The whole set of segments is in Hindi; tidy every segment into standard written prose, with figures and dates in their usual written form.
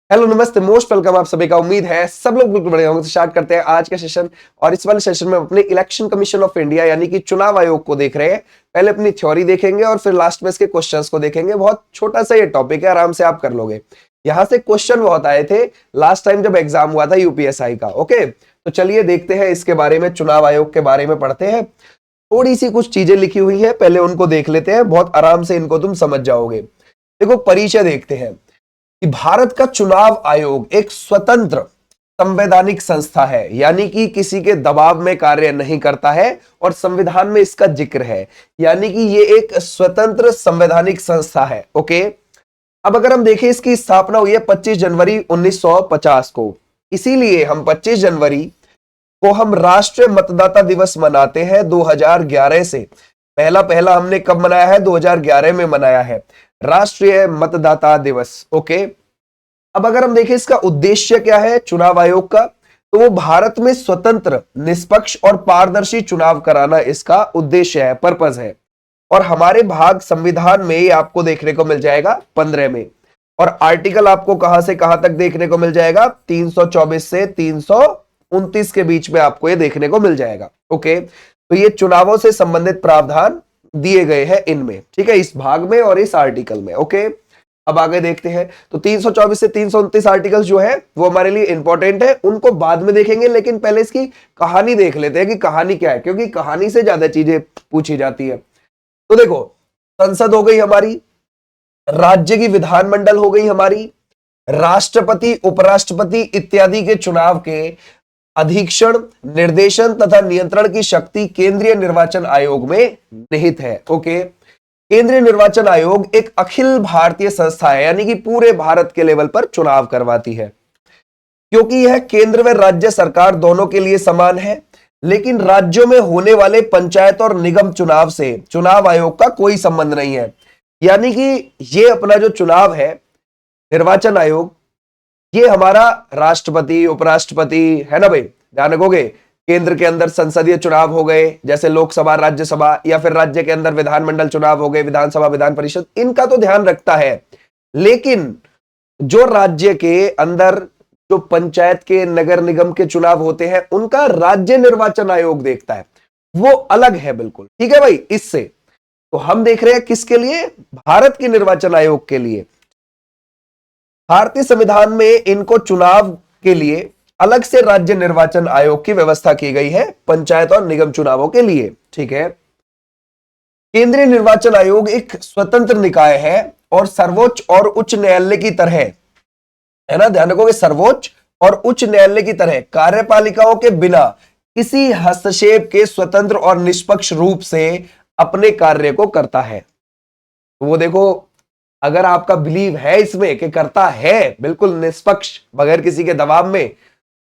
हेलो नमस्ते मोस्ट वेलकम आप सभी का। उम्मीद है सब लोग बिल्कुल बढ़िया होंगे। तो स्टार्ट करते हैं आज का सेशन। और इस वाले सेशन में अपने इलेक्शन कमीशन ऑफ इंडिया यानी कि चुनाव आयोग को देख रहे हैं। पहले अपनी थ्योरी देखेंगे और फिर लास्ट में इसके क्वेश्चंस को देखेंगे। बहुत छोटा सा ये टॉपिक है, आराम से आप कर लोगे। यहाँ से क्वेश्चन बहुत आए थे लास्ट टाइम जब एग्जाम हुआ था यूपीएसआई का। ओके, तो चलिए देखते हैं इसके बारे में, चुनाव आयोग के बारे में पढ़ते हैं। थोड़ी सी कुछ चीजें लिखी हुई है, पहले उनको देख लेते हैं। बहुत आराम से इनको तुम समझ जाओगे। देखो, परिचय देखते हैं कि भारत का चुनाव आयोग एक स्वतंत्र संवैधानिक संस्था है, यानी कि किसी के दबाव में कार्य नहीं करता है और संविधान में इसका जिक्र है, यानी कि ये एक स्वतंत्र संवैधानिक संस्था है। ओके, अब अगर हम देखें, इसकी स्थापना हुई है 25 जनवरी 1950 को। इसीलिए हम 25 जनवरी को हम राष्ट्रीय मतदाता दिवस मनाते हैं 2011 से। पहला हमने कब मनाया है? 2011 में मनाया है राष्ट्रीय मतदाता दिवस। ओके, अब अगर हम देखें इसका उद्देश्य क्या है चुनाव आयोग का, तो वो भारत में स्वतंत्र, निष्पक्ष और पारदर्शी चुनाव कराना इसका उद्देश्य है, पर्पस है। और हमारे भाग संविधान में ये आपको देखने को मिल जाएगा 15 में। और आर्टिकल आपको कहां से कहां तक देखने को मिल जाएगा? 324 से 329 के बीच में आपको ये देखने को मिल जाएगा। ओके, तो ये चुनावों से संबंधित प्रावधान दिए गए हैं इनमें, ठीक है, इस भाग में और इस आर्टिकल में। ओके, अब आगे देखते हैं। तो 324 से 329 आर्टिकल्स जो है वो हमारे लिए इंपॉर्टेंट है, उनको बाद में देखेंगे, लेकिन पहले इसकी कहानी देख लेते हैं कि कहानी क्या है, क्योंकि कहानी से ज्यादा चीजें पूछी जाती है। तो देखो, संसद हो गई हमारी, राज्य की विधानमंडल हो गई हमारी, राष्ट्रपति, उपराष्ट्रपति इत्यादि के चुनाव के अधीक्षण, निर्देशन तथा नियंत्रण की शक्ति केंद्रीय निर्वाचन आयोग में निहित है। ओके, केंद्रीय निर्वाचन आयोग एक अखिल भारतीय संस्था है, यानी कि पूरे भारत के लेवल पर चुनाव करवाती है। क्योंकि यह केंद्र व राज्य सरकार दोनों के लिए समान है, लेकिन राज्यों में होने वाले पंचायत और निगम चुनाव से चुनाव आयोग का कोई संबंध नहीं है। यानी कि ये अपना जो चुनाव है, निर्वाचन आयोग, ये हमारा राष्ट्रपति, उपराष्ट्रपति है ना भाई, ध्यान रखोगे। केंद्र के अंदर संसदीय चुनाव हो गए, जैसे लोकसभा, राज्यसभा, या फिर राज्य के अंदर विधानमंडल चुनाव हो गए, विधानसभा, विधान परिषद, इनका तो ध्यान रखता है। लेकिन जो राज्य के अंदर जो पंचायत के, नगर निगम के चुनाव होते हैं, उनका राज्य निर्वाचन आयोग देखता है, वो अलग है बिल्कुल, ठीक है भाई। इससे तो हम देख रहे हैं किसके लिए? भारत के निर्वाचन आयोग के लिए। भारतीय संविधान में इनको चुनाव के लिए अलग से राज्य निर्वाचन आयोग की व्यवस्था की गई है, पंचायत और निगम चुनावों के लिए, ठीक है। केंद्रीय निर्वाचन आयोग एक स्वतंत्र निकाय है और सर्वोच्च और उच्च न्यायालय की तरह, है ना, ध्यान रखोगे, सर्वोच्च और उच्च न्यायालय की तरह कार्यपालिकाओं के बिना किसी हस्तक्षेप के स्वतंत्र और निष्पक्ष रूप से अपने कार्य को करता है। तो वो देखो, अगर आपका बिलीव है इसमें कि करता है बिल्कुल निष्पक्ष, बगैर किसी के दबाव में,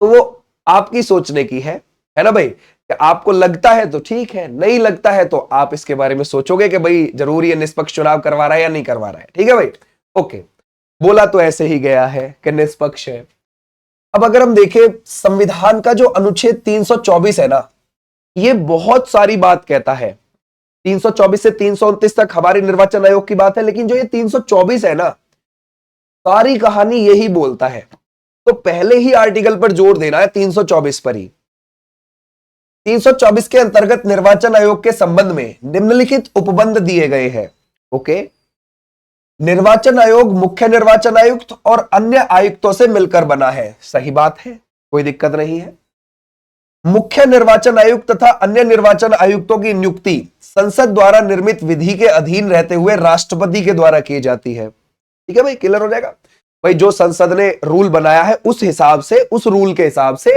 तो वो आपकी सोचने की है ना भाई। कि आपको लगता है तो ठीक है, नहीं लगता है तो आप इसके बारे में सोचोगे कि भाई जरूरी है निष्पक्ष चुनाव करवा रहा है या नहीं करवा रहा है, ठीक है भाई। ओके, बोला तो ऐसे ही गया है कि निष्पक्ष है। अब अगर हम देखें संविधान का जो अनुच्छेद 324 है ना, ये बहुत सारी बात कहता है। 324 से 329 तक हमारे निर्वाचन आयोग की बात है, लेकिन जो ये 324 है ना, सारी कहानी यही बोलता है। तो पहले ही आर्टिकल पर जोर देना है, 324 पर ही। 324 के अंतर्गत निर्वाचन आयोग के संबंध में निम्नलिखित उपबंध दिए गए हैं। ओके, निर्वाचन आयोग मुख्य निर्वाचन आयुक्त और अन्य आयुक्तों से मिलकर बना है। सही बात है, कोई दिक्कत नहीं है। मुख्य निर्वाचन आयुक्त तथा अन्य निर्वाचन आयुक्तों की नियुक्ति संसद द्वारा निर्मित विधि के अधीन रहते हुए राष्ट्रपति के द्वारा की जाती है। ठीक है भाई, क्लियर हो जाएगा भाई। जो संसद ने रूल बनाया है उस हिसाब से, उस रूल के हिसाब से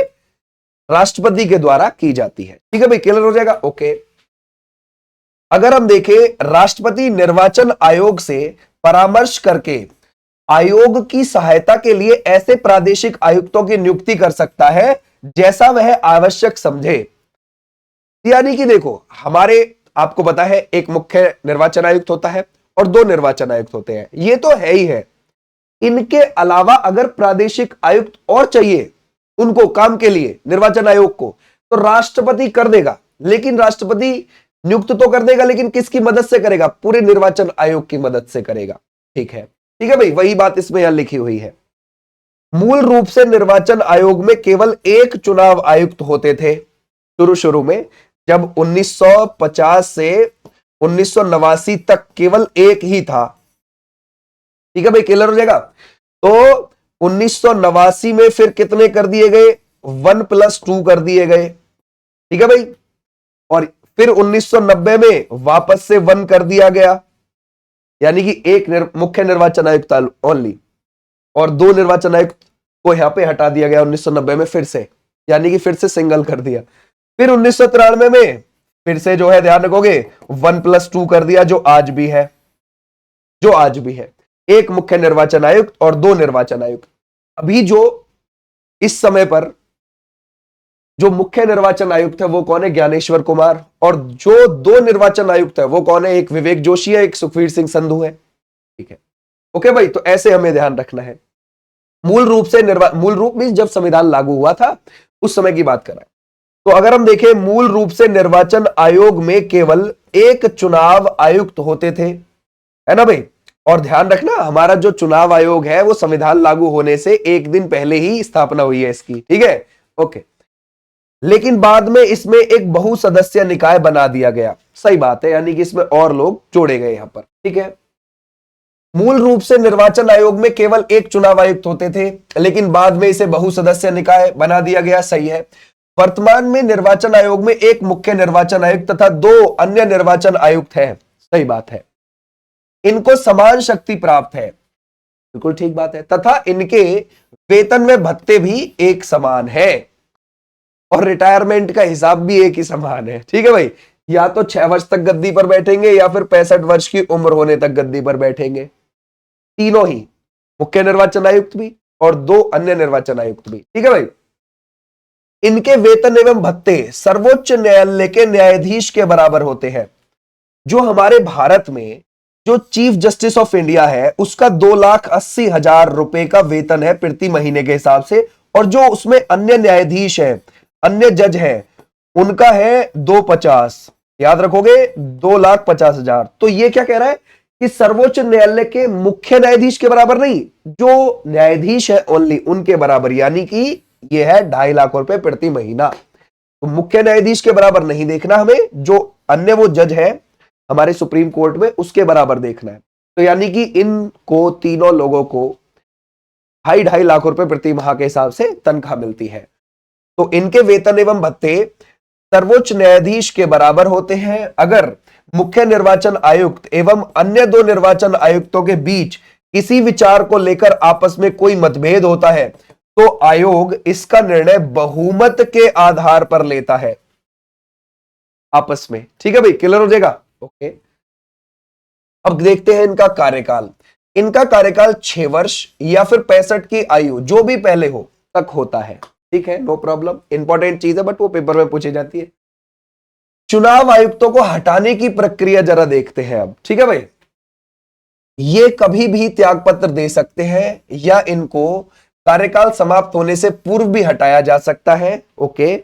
राष्ट्रपति के द्वारा की जाती है। ठीक है भाई, क्लियर हो जाएगा। ओके, अगर हम देखें, राष्ट्रपति निर्वाचन आयोग से परामर्श करके आयोग की सहायता के लिए ऐसे प्रादेशिक आयुक्तों की नियुक्ति कर सकता है जैसा वह आवश्यक समझे। यानी कि देखो, हमारे, आपको पता है, एक मुख्य निर्वाचन आयुक्त होता है और 2 निर्वाचन आयुक्त होते हैं, ये तो है ही है। इनके अलावा अगर प्रादेशिक आयुक्त और चाहिए उनको काम के लिए, निर्वाचन आयोग को, तो राष्ट्रपति कर देगा। लेकिन राष्ट्रपति नियुक्त तो कर देगा, लेकिन किसकी मदद से करेगा? पूरे निर्वाचन आयोग की मदद से करेगा। ठीक है, ठीक है भाई, वही बात इसमें यहां लिखी हुई है। मूल रूप से निर्वाचन आयोग में केवल एक चुनाव आयुक्त होते थे शुरू में, जब 1950 से 1989 तक केवल एक ही था। ठीक है भाई, क्लियर हो जाएगा। तो 1989 में फिर कितने कर दिए गए, 1+2 कर दिए गए। ठीक है भाई, और फिर 1990 में वापस से 1 कर दिया गया, यानी कि एक मुख्य निर्वाचन आयुक्त ओनली, और 2 निर्वाचन आयुक्त को यहां पे हटा दिया गया 1990 में फिर से, यानी कि फिर से सिंगल कर दिया। फिर 1993 में फिर से जो है, ध्यान रखोगे, 1+2 कर दिया, जो आज भी है, एक मुख्य निर्वाचन आयुक्त और 2 निर्वाचन आयुक्त। अभी जो इस समय पर जो मुख्य निर्वाचन आयुक्त है वो कौन है, ज्ञानेश्वर कुमार, और जो 2 निर्वाचन आयुक्त है वो कौन है, एक विवेक जोशी है, एक सुखवीर सिंह संधू है। ठीक है, ओके भाई, तो ऐसे हमें ध्यान रखना है। मूल रूप में जब संविधान लागू हुआ था उस समय की बात कर रहा है। तो अगर हम देखें, मूल रूप से निर्वाचन आयोग में केवल एक चुनाव आयुक्त होते थे, है ना भाई। और ध्यान रखना, हमारा जो चुनाव आयोग है वो संविधान लागू होने से एक दिन पहले ही स्थापना हुई है इसकी। ठीक है, ओके। लेकिन बाद में इसमें एक बहुसदस्यीय निकाय बना दिया गया। सही बात है, यानी कि इसमें और लोग जोड़े गए यहां पर। ठीक है, मूल रूप से निर्वाचन आयोग में केवल एक चुनाव आयुक्त होते थे, लेकिन बाद में इसे बहुसदस्यीय निकाय बना दिया गया। सही है। वर्तमान में निर्वाचन आयोग में एक मुख्य निर्वाचन आयुक्त तथा 2 अन्य निर्वाचन आयुक्त हैं। सही बात है। इनको समान शक्ति प्राप्त है, बिल्कुल ठीक बात है, तथा इनके वेतन में भत्ते भी एक समान है, और रिटायरमेंट का हिसाब भी एक ही समान है। ठीक है भाई, या तो 6 वर्ष तक गद्दी पर बैठेंगे या फिर 65 वर्ष की उम्र होने तक गद्दी पर बैठेंगे, तीनों ही, मुख्य निर्वाचन आयुक्त भी और 2 अन्य निर्वाचन आयुक्त भी। ठीक है भाई, इनके वेतन एवं भत्ते सर्वोच्च न्यायालय के न्यायाधीश के बराबर होते हैं। जो हमारे भारत में जो चीफ जस्टिस ऑफ इंडिया है उसका 2,80,000 रुपए का वेतन है प्रति महीने के हिसाब से, और जो उसमें अन्य न्यायाधीश है, अन्य जज है, उनका है 250, याद रखोगे, 2,50,000। तो ये क्या कह रहा है कि सर्वोच्च न्यायालय के मुख्य न्यायाधीश के बराबर नहीं, जो न्यायाधीश है ओनली उनके बराबर, यानी कि ये है 2.5 लाख रुपए प्रति महीना। तो मुख्य न्यायाधीश के बराबर नहीं देखना हमें, जो अन्य वो जज है हमारे सुप्रीम कोर्ट में उसके बराबर देखना है। तो यानी कि इनको तीनों लोगों को 2.5 लाख रुपए प्रति माह के हिसाब से तनख्वाह मिलती है। तो इनके वेतन एवं भत्ते सर्वोच्च न्यायाधीश के बराबर होते हैं। अगर मुख्य निर्वाचन आयुक्त एवं अन्य 2 निर्वाचन आयुक्तों के बीच किसी विचार को लेकर आपस में कोई मतभेद होता है तो आयोग इसका निर्णय बहुमत के आधार पर लेता है आपस में। ठीक है भाई, क्लियर हो जाएगा। ओके, अब देखते हैं इनका कार्यकाल। इनका कार्यकाल 6 वर्ष या फिर 65 की आयु, जो भी पहले हो, तक होता है। ठीक है, नो प्रॉब्लम, इंपॉर्टेंट चीज है बट वो पेपर में पूछी जाती है। चुनाव आयुक्तों को हटाने की प्रक्रिया जरा देखते हैं अब। ठीक है भाई, ये कभी भी त्यागपत्र दे सकते हैं या इनको कार्यकाल समाप्त होने से पूर्व भी हटाया जा सकता है। ओके,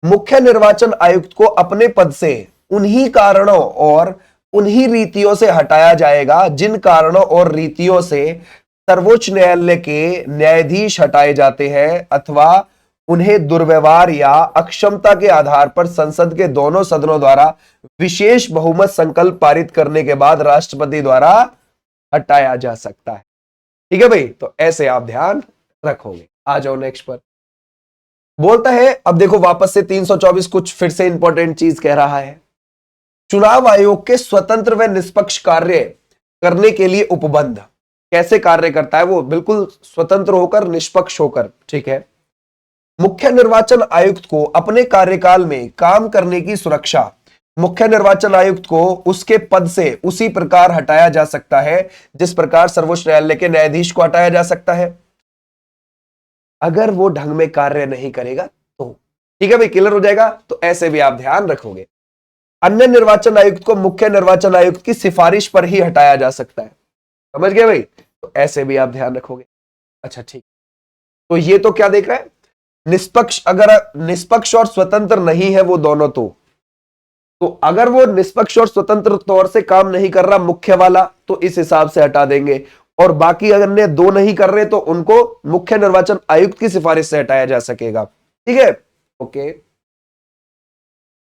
मुख्य निर्वाचन आयुक्त को अपने पद से उन्हीं कारणों और उन्हीं रीतियों से हटाया जाएगा जिन कारणों और रीतियों से सर्वोच्च न्यायालय के न्यायाधीश हटाए जाते हैं, अथवा उन्हें दुर्व्यवहार या अक्षमता के आधार पर संसद के दोनों सदनों द्वारा विशेष बहुमत संकल्प पारित करने के बाद राष्ट्रपति द्वारा हटाया जा सकता है। ठीक है भाई, तो ऐसे आप ध्यान रखोगे। आ जाओ नेक्स्ट पर। बोलता है, अब देखो वापस से 324 कुछ फिर से इंपॉर्टेंट चीज कह रहा है। चुनाव आयोग के स्वतंत्र व निष्पक्ष कार्य करने के लिए उपबंध कैसे कार्य करता है, वो बिल्कुल स्वतंत्र होकर, निष्पक्ष होकर। ठीक है, मुख्य निर्वाचन आयुक्त को अपने कार्यकाल में काम करने की सुरक्षा मुख्य निर्वाचन आयुक्त को उसके पद से उसी प्रकार हटाया जा सकता है जिस प्रकार सर्वोच्च न्यायालय के न्यायाधीश को हटाया जा सकता है, अगर वो ढंग में कार्य नहीं करेगा तो। ठीक है भाई, क्लियर हो जाएगा। तो ऐसे भी आप ध्यान रखोगे। अन्य निर्वाचन आयुक्त को मुख्य निर्वाचन आयुक्त की सिफारिश पर ही हटाया जा सकता है। समझ गए भाई, तो ऐसे भी आप ध्यान रखोगे। अच्छा ठीक, तो ये तो क्या देख रहा है, निष्पक्ष, अगर निष्पक्ष और स्वतंत्र नहीं है वो दोनों, तो अगर वो निष्पक्ष और स्वतंत्र तौर से काम नहीं कर रहा मुख्य वाला, तो इस हिसाब से हटा देंगे। और बाकी अगर ने 2 नहीं कर रहे तो उनको मुख्य निर्वाचन आयुक्त की सिफारिश से हटाया जा सकेगा। ठीक है, ओके।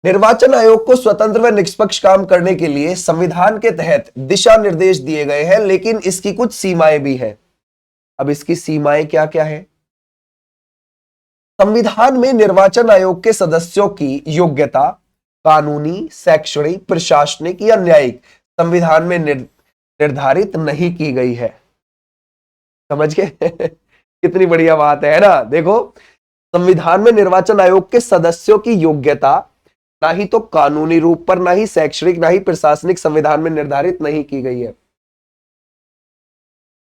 निर्वाचन आयोग को स्वतंत्र व निष्पक्ष काम करने के लिए संविधान के तहत दिशा निर्देश दिए गए हैं, लेकिन इसकी कुछ सीमाएं भी हैं। अब इसकी सीमाएं क्या क्या है? संविधान में निर्वाचन आयोग के सदस्यों की योग्यता कानूनी, शैक्षणिक, प्रशासनिक या न्यायिक संविधान में निर्धारित नहीं की गई है। समझ गए? कितनी बढ़िया बात है ना। देखो, संविधान में निर्वाचन आयोग के सदस्यों की योग्यता ना ही तो कानूनी रूप पर, ना ही शैक्षणिक, ना ही प्रशासनिक संविधान में निर्धारित नहीं की गई है।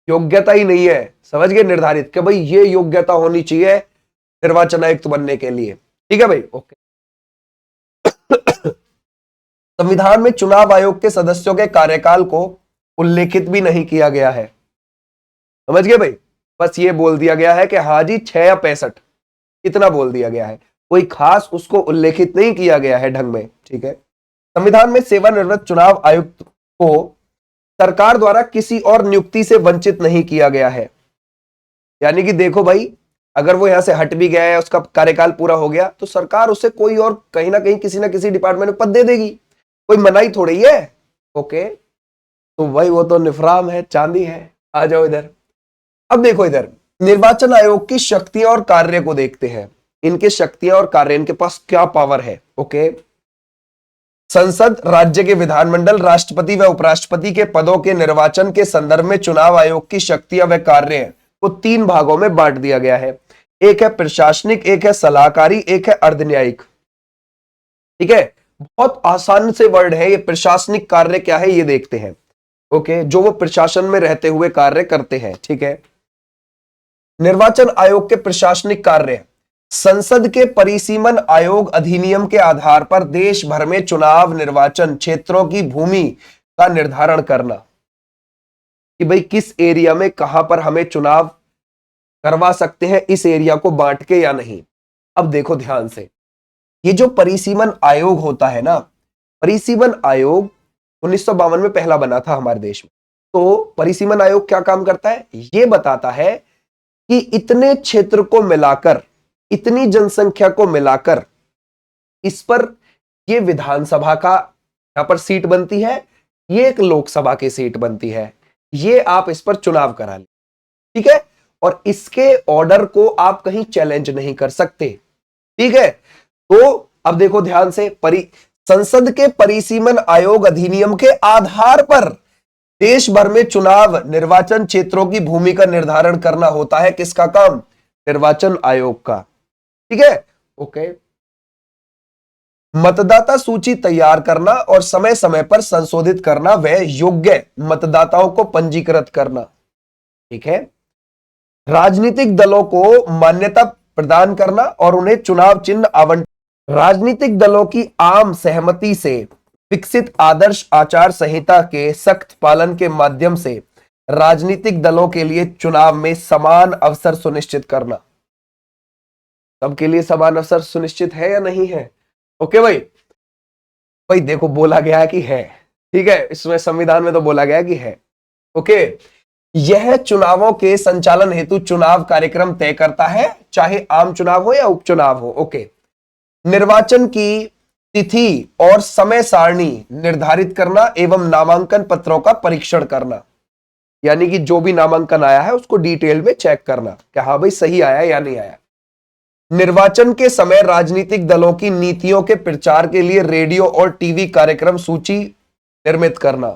योग्यता ही नहीं है, समझ गए, निर्धारित कि भाई ये योग्यता होनी चाहिए निर्वाचन आयुक्त बनने के लिए। ठीक है भाई, ओके। संविधान में चुनाव आयोग के सदस्यों के कार्यकाल को उल्लेखित भी नहीं किया गया है। समझ गए भाई? बस ये बोल दिया गया है कि हाँ जी 6 या 65, इतना बोल दिया गया है, कोई खास उसको उल्लेखित नहीं किया गया है ढंग में। ठीक है। संविधान में सेवानिवृत्त चुनाव आयुक्त को सरकार द्वारा किसी और नियुक्ति से वंचित नहीं किया गया है। यानी कि देखो भाई, अगर वो यहां से हट भी गया है, उसका कार्यकाल पूरा हो गया, तो सरकार उसे कोई और कहीं ना कहीं किसी ना किसी डिपार्टमेंट में पद दे देगी, कोई मनाही थोड़ी है। ओके, तो भाई वो तो निफराम है, चांदी है। आ जाओ इधर। अब देखो इधर, निर्वाचन आयोग की शक्तियां और कार्य को देखते हैं। इनके शक्तियां और कार्य, इनके पास क्या पावर है। ओके, संसद, राज्य के विधानमंडल, राष्ट्रपति व उपराष्ट्रपति के पदों के निर्वाचन के संदर्भ में चुनाव आयोग की शक्तियां व कार्य को 3 भागों में बांट दिया गया है। एक है प्रशासनिक, एक है सलाहकारी, एक है अर्धन्यायिक। ठीक है, बहुत आसान से वर्ड है ये। प्रशासनिक कार्य क्या है ये देखते हैं। ओके, जो वो प्रशासन में रहते हुए कार्य करते हैं। ठीक है, निर्वाचन आयोग के प्रशासनिक कार्य, संसद के परिसीमन आयोग अधिनियम के आधार पर देश भर में चुनाव निर्वाचन क्षेत्रों की भूमि का निर्धारण करना, कि भाई किस एरिया में कहां पर हमें चुनाव करवा सकते हैं, इस एरिया को बांट के या नहीं। अब देखो ध्यान से, ये जो परिसीमन आयोग होता है ना, परिसीमन आयोग 1952 में पहला बना था हमारे देश में। तो परिसीमन आयोग क्या काम करता है, ये बताता है कि इतने क्षेत्र को मिलाकर, इतनी जनसंख्या को मिलाकर इस पर ये विधानसभा का यहां पर सीट बनती है, ये एक लोकसभा की सीट बनती है, ये आप इस पर चुनाव करा ले। ठीक है, और इसके ऑर्डर को आप कहीं चैलेंज नहीं कर सकते। ठीक है, तो अब देखो ध्यान से, संसद के परिसीमन आयोग अधिनियम के आधार पर देश भर में चुनाव निर्वाचन क्षेत्रों की भूमि का निर्धारण करना होता है किसका काम, निर्वाचन आयोग का। ठीक है, ओके। मतदाता सूची तैयार करना और समय समय पर संशोधित करना व योग्य मतदाताओं को पंजीकृत करना। ठीक है, राजनीतिक दलों को मान्यता प्रदान करना और उन्हें चुनाव चिन्ह आवंटन, राजनीतिक दलों की आम सहमति से विकसित आदर्श आचार संहिता के सख्त पालन के माध्यम से राजनीतिक दलों के लिए चुनाव में समान अवसर सुनिश्चित करना। सबके लिए समान अवसर सुनिश्चित है या नहीं है? ओके भाई, भाई देखो बोला गया है कि है। ठीक है, इसमें संविधान में तो बोला गया है कि है। ओके, यह चुनावों के संचालन हेतु चुनाव कार्यक्रम तय करता है, चाहे आम चुनाव हो या उपचुनाव हो। ओके, निर्वाचन की तिथि और समय सारणी निर्धारित करना एवं नामांकन पत्रों का परीक्षण करना, यानी कि जो भी नामांकन आया है उसको डिटेल में चेक करना कि हाँ भाई सही आया या नहीं आया। निर्वाचन के समय राजनीतिक दलों की नीतियों के प्रचार के लिए रेडियो और टीवी कार्यक्रम सूची निर्मित करना।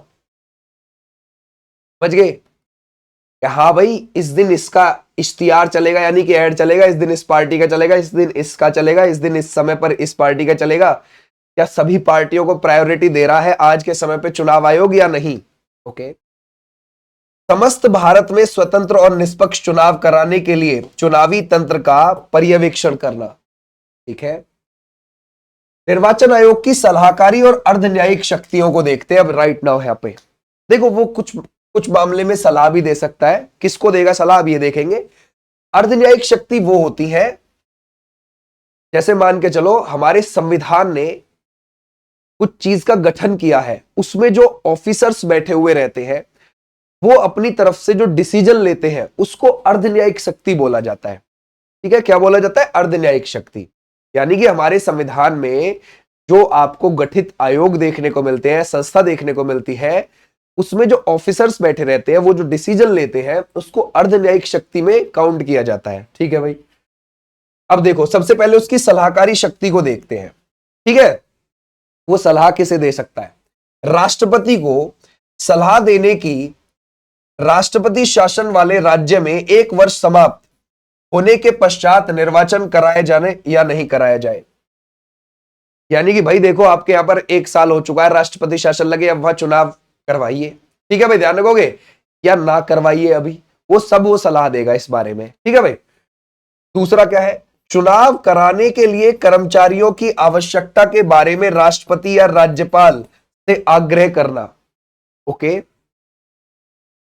समझ गए कि हाँ भाई इस दिन इसका इश्तिहार चलेगा, यानी कि ऐड चलेगा, इस दिन इस पार्टी का चलेगा, इस दिन इसका चलेगा, इस दिन इस समय पर इस पार्टी का चलेगा। क्या सभी पार्टियों को प्रायोरिटी दे रहा है आज के समय पे चुनाव आयोग या नहीं? ओके, समस्त भारत में स्वतंत्र और निष्पक्ष चुनाव कराने के लिए चुनावी तंत्र का पर्यवेक्षण करना। ठीक है, निर्वाचन आयोग की सलाहकारी और अर्धन्यायिक शक्तियों को देखते हैं अब राइट नाउ। यहां पे देखो, वो कुछ मामले में सलाह भी दे सकता है, किसको देगा सलाह अब ये देखेंगे। अर्धन्यायिक शक्ति वो होती है, जैसे मान के चलो हमारे संविधान ने कुछ चीज का गठन किया है, उसमें जो ऑफिसर्स बैठे हुए रहते हैं वो अपनी तरफ से जो डिसीजन लेते हैं उसको अर्धन्यायिक शक्ति बोला जाता है। ठीक है, क्या बोला जाता है? अर्धन्यायिक शक्ति। यानी कि हमारे संविधान में जो आपको गठित आयोग देखने को मिलते हैं, संस्था देखने को मिलती है, उसमें जो ऑफिसर्स बैठे रहते हैं, वो जो डिसीजन लेते हैं, उसको अर्धन्यायिक शक्ति में काउंट किया जाता है। ठीक है भाई। अब देखो, सबसे पहले उसकी सलाहकारी शक्ति को देखते हैं। ठीक है, वो सलाह किसे दे सकता है? राष्ट्रपति को सलाह देने की राष्ट्रपति शासन वाले राज्य में 1 वर्ष समाप्त होने के पश्चात निर्वाचन कराए जाने या नहीं कराया जाए। यानी कि भाई देखो, आपके यहां पर 1 साल हो चुका है, राष्ट्रपति शासन लगे, अब वहां चुनाव करवाइए। ठीक है भाई, ध्यान रखोगे, या ना करवाइए अभी, वो सलाह देगा इस बारे में। ठीक है भाई। दूसरा क्या है? चुनाव कराने के लिए कर्मचारियों की आवश्यकता के बारे में राष्ट्रपति या राज्यपाल से आग्रह करना। ओके।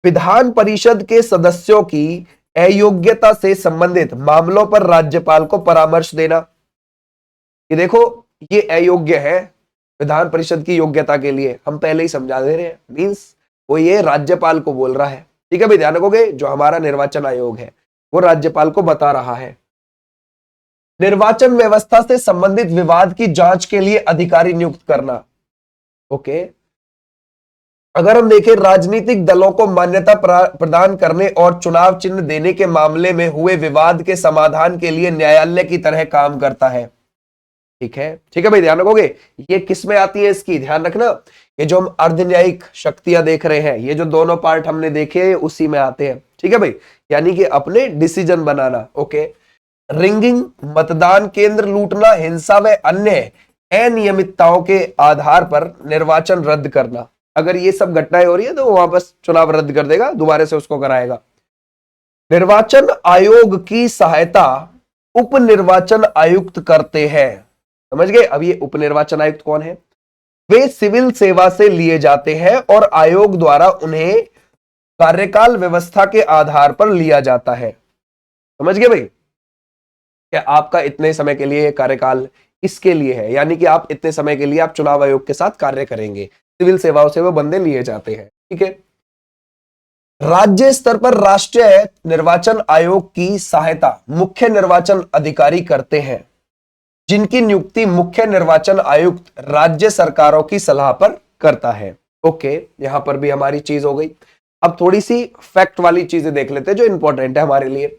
विधान परिषद के सदस्यों की अयोग्यता से संबंधित मामलों पर राज्यपाल को परामर्श देना। ये देखो, ये अयोग्य है, विधान परिषद की योग्यता के लिए हम पहले ही समझा दे रहे हैं, मींस वो ये राज्यपाल को बोल रहा है। ठीक है भाई, ध्यान रखोगे, जो हमारा निर्वाचन आयोग है वो राज्यपाल को बता रहा है। निर्वाचन व्यवस्था से संबंधित विवाद की जांच के लिए अधिकारी नियुक्त करना। ओके। अगर हम देखें, राजनीतिक दलों को मान्यता प्रदान करने और चुनाव चिन्ह देने के मामले में हुए विवाद के समाधान के लिए न्यायालय की तरह काम करता है। ठीक है भाई, ध्यान रखोगे, ये किस में आती है इसकी? ध्यान रखना, ये जो हम अर्धन्यायिक शक्तियां देख रहे हैं, ये जो दोनों पार्ट हमने देखे उसी में आते हैं। ठीक है भाई, यानी कि अपने डिसीजन बनाना। ओके। रिंगिंग, मतदान केंद्र लूटना, हिंसा व अन्य अनियमितताओं के आधार पर निर्वाचन रद्द करना। अगर ये सब घटनाएं हो रही है तो वो वापस चुनाव रद्द कर देगा, दोबारा से उसको कराएगा। निर्वाचन आयोग की सहायता उप निर्वाचन आयुक्त करते हैं। समझ गए? अब ये उप निर्वाचन आयुक्त कौन है? वे सिविल सेवा से लिए जाते हैं और आयोग द्वारा उन्हें कार्यकाल व्यवस्था के आधार पर लिया जाता है। समझ गए भाई? क्या आपका इतने समय के लिए कार्यकाल इसके लिए है, यानी कि आप इतने समय के लिए आप चुनाव आयोग के साथ कार्य करेंगे, सिविल सेवाओं से वो बंदे लिए जाते हैं। ठीक है। राज्य स्तर पर राष्ट्रीय निर्वाचन आयोग की सहायता मुख्य निर्वाचन अधिकारी करते हैं, जिनकी नियुक्ति मुख्य निर्वाचन आयुक्त राज्य सरकारों की सलाह पर करता है। ओके, यहां पर भी हमारी चीज हो गई। अब थोड़ी सी फैक्ट वाली चीजें देख लेते हैं जो इंपॉर्टेंट है हमारे लिए।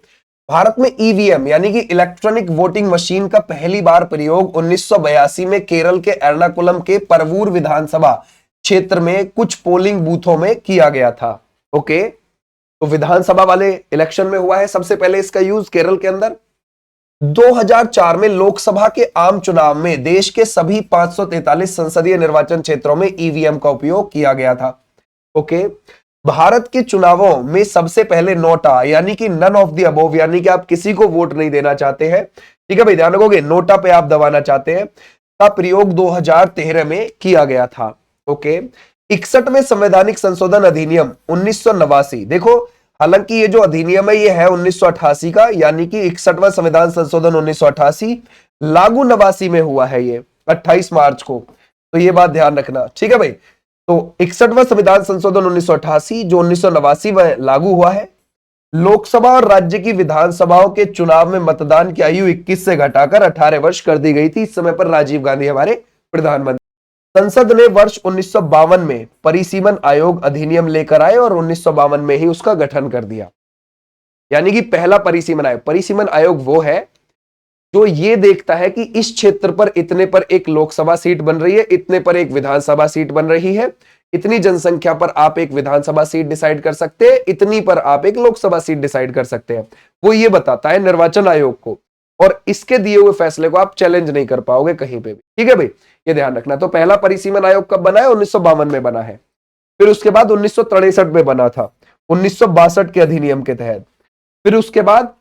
भारत में ईवीएम यानी कि इलेक्ट्रॉनिक वोटिंग मशीन का पहली बार प्रयोग 1982 में केरल के एर्नाकुलम के परवूर विधानसभा क्षेत्र में कुछ पोलिंग बूथों में किया गया था। ओके, तो विधानसभा वाले इलेक्शन में हुआ है सबसे पहले इसका यूज केरल के अंदर। 2004 में लोकसभा के आम चुनाव में देश के सभी 543 संसदीय निर्वाचन क्षेत्रों में ईवीएम का उपयोग किया गया था। ओके, भारत के चुनावों में सबसे पहले नोटा यानी कि नन ऑफ द अबोव, यानी कि आप किसी को वोट नहीं देना चाहते हैं, ठीक है भाई, ध्यान रखोगे, नोटा पे आप दबाना चाहते हैं, का प्रयोग 2013 में किया गया था। ओके, 61वें संवैधानिक संशोधन अधिनियम 1989, देखो हालांकि ये जो अधिनियम है ये है 1988 का, यानी कि 61वां संविधान संशोधन 1988 लागू 89 में हुआ है, ये 28 मार्च को, तो ये बात ध्यान रखना, ठीक है भाई। तो 61वां संविधान संशोधन 1988 जो 1989 में लागू हुआ है, लोकसभा और राज्य की विधानसभाओं के चुनाव में मतदान की आयु 21 से घटाकर 18 वर्ष कर दी गई थी। इस समय पर राजीव गांधी हमारे प्रधानमंत्री। संसद ने वर्ष 1952 में परिसीमन आयोग अधिनियम लेकर आए और 1952 में ही उसका गठन कर दिया, यानी कि पहला परिसीमन आयोग वो है जो ये देखता है कि इस क्षेत्र पर इतने पर एक लोकसभा सीट बन रही है, इतने पर एक विधानसभा सीट बन रही है, इतनी जनसंख्या पर आप एक विधानसभा सीट डिसाइड कर सकते हैं, इतनी पर आप एक लोकसभा सीट डिसाइड कर सकते हैं, वो ये बताता है निर्वाचन आयोग को, और इसके दिए हुए फैसले को आप चैलेंज नहीं कर पाओगे कहीं पे भी, ठीक है भाई, ये ध्यान रखना। तो पहला परिसीमन आयोग कब बना है? 1952 में बना है। फिर उसके बाद 1963 में बना था 1962 के अधिनियम के तहत। फिर उसके बाद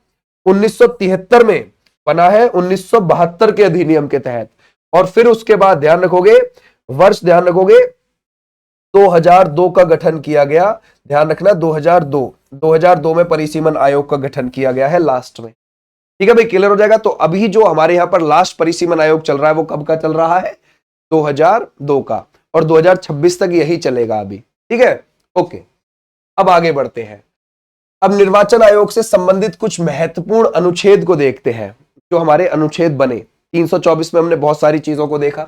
1973 में बना है 1972 के अधिनियम के तहत। और फिर उसके बाद ध्यान रखोगे, वर्ष ध्यान रखोगे, 2002 का गठन किया गया, ध्यान रखना 2002 में परिसीमन आयोग का गठन किया गया है लास्ट में, ठीक है भाई, क्लियर हो जाएगा। तो अभी जो हमारे यहां पर लास्ट परिसीमन आयोग चल रहा है वो कब का चल रहा है? 2002 का, और 2026 तक यही चलेगा अभी, ठीक है, ओके। अब आगे बढ़ते हैं। अब निर्वाचन आयोग से संबंधित कुछ महत्वपूर्ण अनुच्छेद को देखते हैं जो हमारे अनुच्छेद बने। 324 में हमने बहुत सारी चीजों को देखा।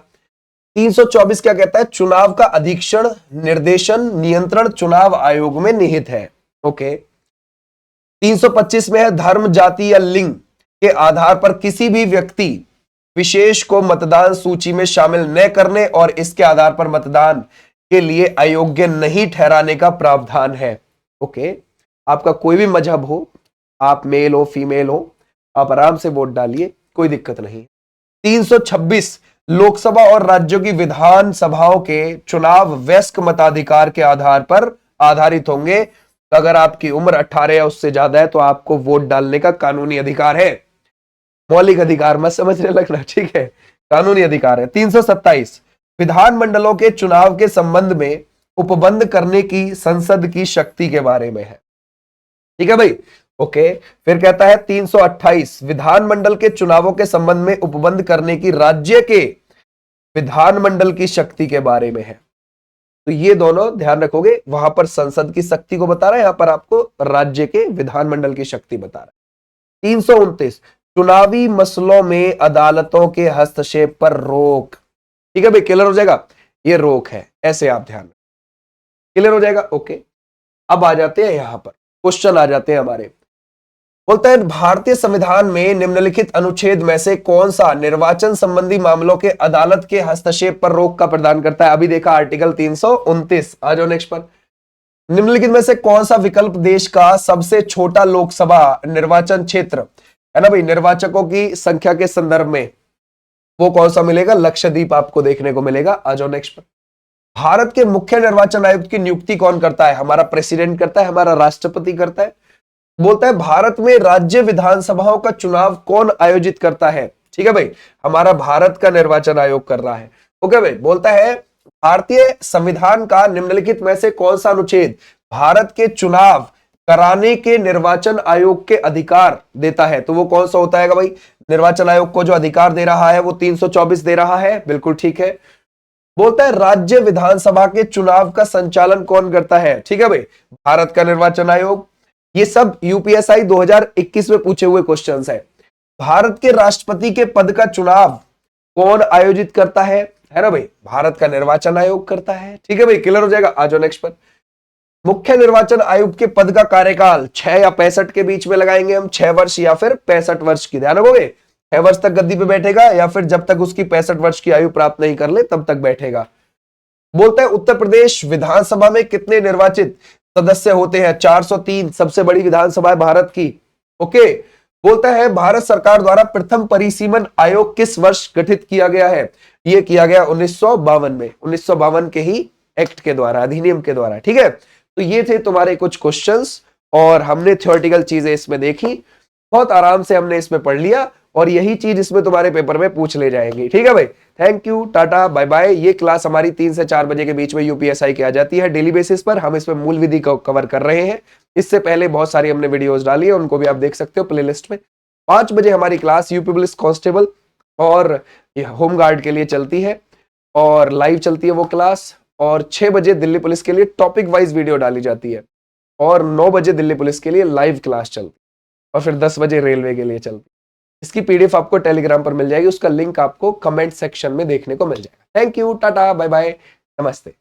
324 क्या कहता है? चुनाव का अधीक्षण, निर्देशन, नियंत्रण चुनाव आयोग में निहित है। ओके। 325 में है धर्म, जाति या लिंग के आधार पर किसी भी व्यक्ति विशेष को मतदान सूची में शामिल न करने और इसके आधार पर मतदान के लिए अयोग्य नहीं ठहराने का प्रावधान है। ओके। आपका कोई भी मजहब हो, आप मेल हो फीमेल हो, आप आराम से वोट डालिए, कोई दिक्कत नहीं। 326 लोकसभा और राज्यों की विधान सभाओं के चुनाव वयस्क मताधिकार के आधार पर आधारित होंगे। तो अगर आपकी उम्र 18 या उससे ज्यादा है तो आपको वोट डालने का कानूनी अधिकार है। मौलिक अधिकार मत समझने लगना, ठीक है, कानूनी अधिकार है। 327 विधानमंडलों के चुनाव के संबंध में उपबंध करने की संसद की शक्ति के बारे में है। ठीक है भाई। ओके। फिर कहता है 328 विधानमंडल के चुनावों के संबंध में उपबंध करने की राज्य के विधानमंडल की शक्ति के बारे में है। तो ये दोनों ध्यान रखोगे, वहां पर संसद की शक्ति को बता रहा है, यहां पर आपको राज्य के विधानमंडल की शक्ति बता रहा है। 329 चुनावी मसलों में अदालतों के हस्तक्षेप पर रोक। ठीक है भाई, क्लियर हो जाएगा, ये रोक है, ऐसे आप ध्यान रखें, क्लियर हो जाएगा। ओके। अब आ जाते हैं यहां पर क्वेश्चन आ जाते हैं हमारे। बोलता है भारतीय संविधान में निम्नलिखित अनुच्छेद में से कौन सा निर्वाचन संबंधी मामलों के अदालत के हस्तक्षेप पर रोक का प्रदान करता है? अभी देखा आर्टिकल 329। आ जाओ नेक्स्ट पर। निम्नलिखित में से कौन सा विकल्प देश का सबसे छोटा लोकसभा निर्वाचन क्षेत्र है ना भाई, निर्वाचकों की संख्या के संदर्भ में, वो कौन सा मिलेगा? लक्षद्वीप आपको देखने को मिलेगा। आ जाओ नेक्स्ट पर। भारत के मुख्य निर्वाचन आयुक्त की नियुक्ति कौन करता है? हमारा प्रेसिडेंट करता है, हमारा राष्ट्रपति करता है। बोलता है भारत में राज्य विधानसभाओं का चुनाव कौन आयोजित करता है? ठीक है भाई, हमारा भारत का निर्वाचन आयोग कर रहा है। ओके भाई। बोलता है भारतीय संविधान का निम्नलिखित में से कौन सा अनुच्छेद भारत के चुनाव कराने के निर्वाचन आयोग के अधिकार देता है? तो वो कौन सा होता है भाई? निर्वाचन आयोग को जो अधिकार दे रहा है वो 324 दे रहा है, बिल्कुल ठीक है। बोलता है राज्य विधानसभा के चुनाव का संचालन कौन करता है? ठीक है भाई, भारत का निर्वाचन आयोग। ये सब यूपीएसआई 2021 में पूछे हुए क्वेश्चंस है। भारत के राष्ट्रपति के पद का चुनाव कौन आयोजित करता है ना भाई? भारत का निर्वाचन आयोग करता है। ठीक है भाई, क्लियर हो जाएगा। आ जाओ नेक्स्ट पर। मुख्य निर्वाचन आयुक्त के पद का कार्यकाल 6 या 65 के बीच में लगाएंगे हम, 6 वर्ष या फिर 65 वर्ष की। ध्यान रखोगे, 6 वर्ष तक गद्दी पे बैठेगा या फिर जब तक उसकी 65 वर्ष की आयु प्राप्त नहीं कर ले तब तक बैठेगा। बोलता है उत्तर प्रदेश विधानसभा में कितने निर्वाचित सदस्य होते हैं? 403, सबसे बड़ी विधानसभा है भारत की। ओके। बोलता है भारत सरकार द्वारा प्रथम परिसीमन आयोग किस वर्ष गठित किया गया है? यह किया गया 1952 में, 1952 के ही एक्ट के द्वारा, अधिनियम के द्वारा। ठीक है, तो ये थे तुम्हारे कुछ क्वेश्चंस और हमने थ्योरेटिकल चीजें इसमें देखी, बहुत आराम से हमने इसमें पढ़ लिया और यही चीज इसमें तुम्हारे पेपर में पूछ ले जाएंगी। ठीक है भाई, thank you, tata, bye bye. ये क्लास हमारी 3 से 4 बजे के बीच में यूपीएसआई की आ जाती है डेली बेसिस पर। हम इसमें मूल विधि को कवर कर रहे हैं। इससे पहले बहुत सारी हमने वीडियोस डाली है, उनको भी आप देख सकते हो प्लेलिस्ट में। 5 बजे हमारी क्लास यूपी पुलिस कांस्टेबल और होमगार्ड के लिए चलती है और लाइव चलती है वो क्लास, और 6 बजे दिल्ली पुलिस के लिए टॉपिक वाइज वीडियो डाली जाती है और 9 बजे दिल्ली पुलिस के लिए लाइव क्लास चलती है और फिर 10 बजे रेलवे के लिए चलती है। इसकी पीडीएफ आपको टेलीग्राम पर मिल जाएगी, उसका लिंक आपको कमेंट सेक्शन में देखने को मिल जाएगा। Thank you, tata, bye bye, नमस्ते।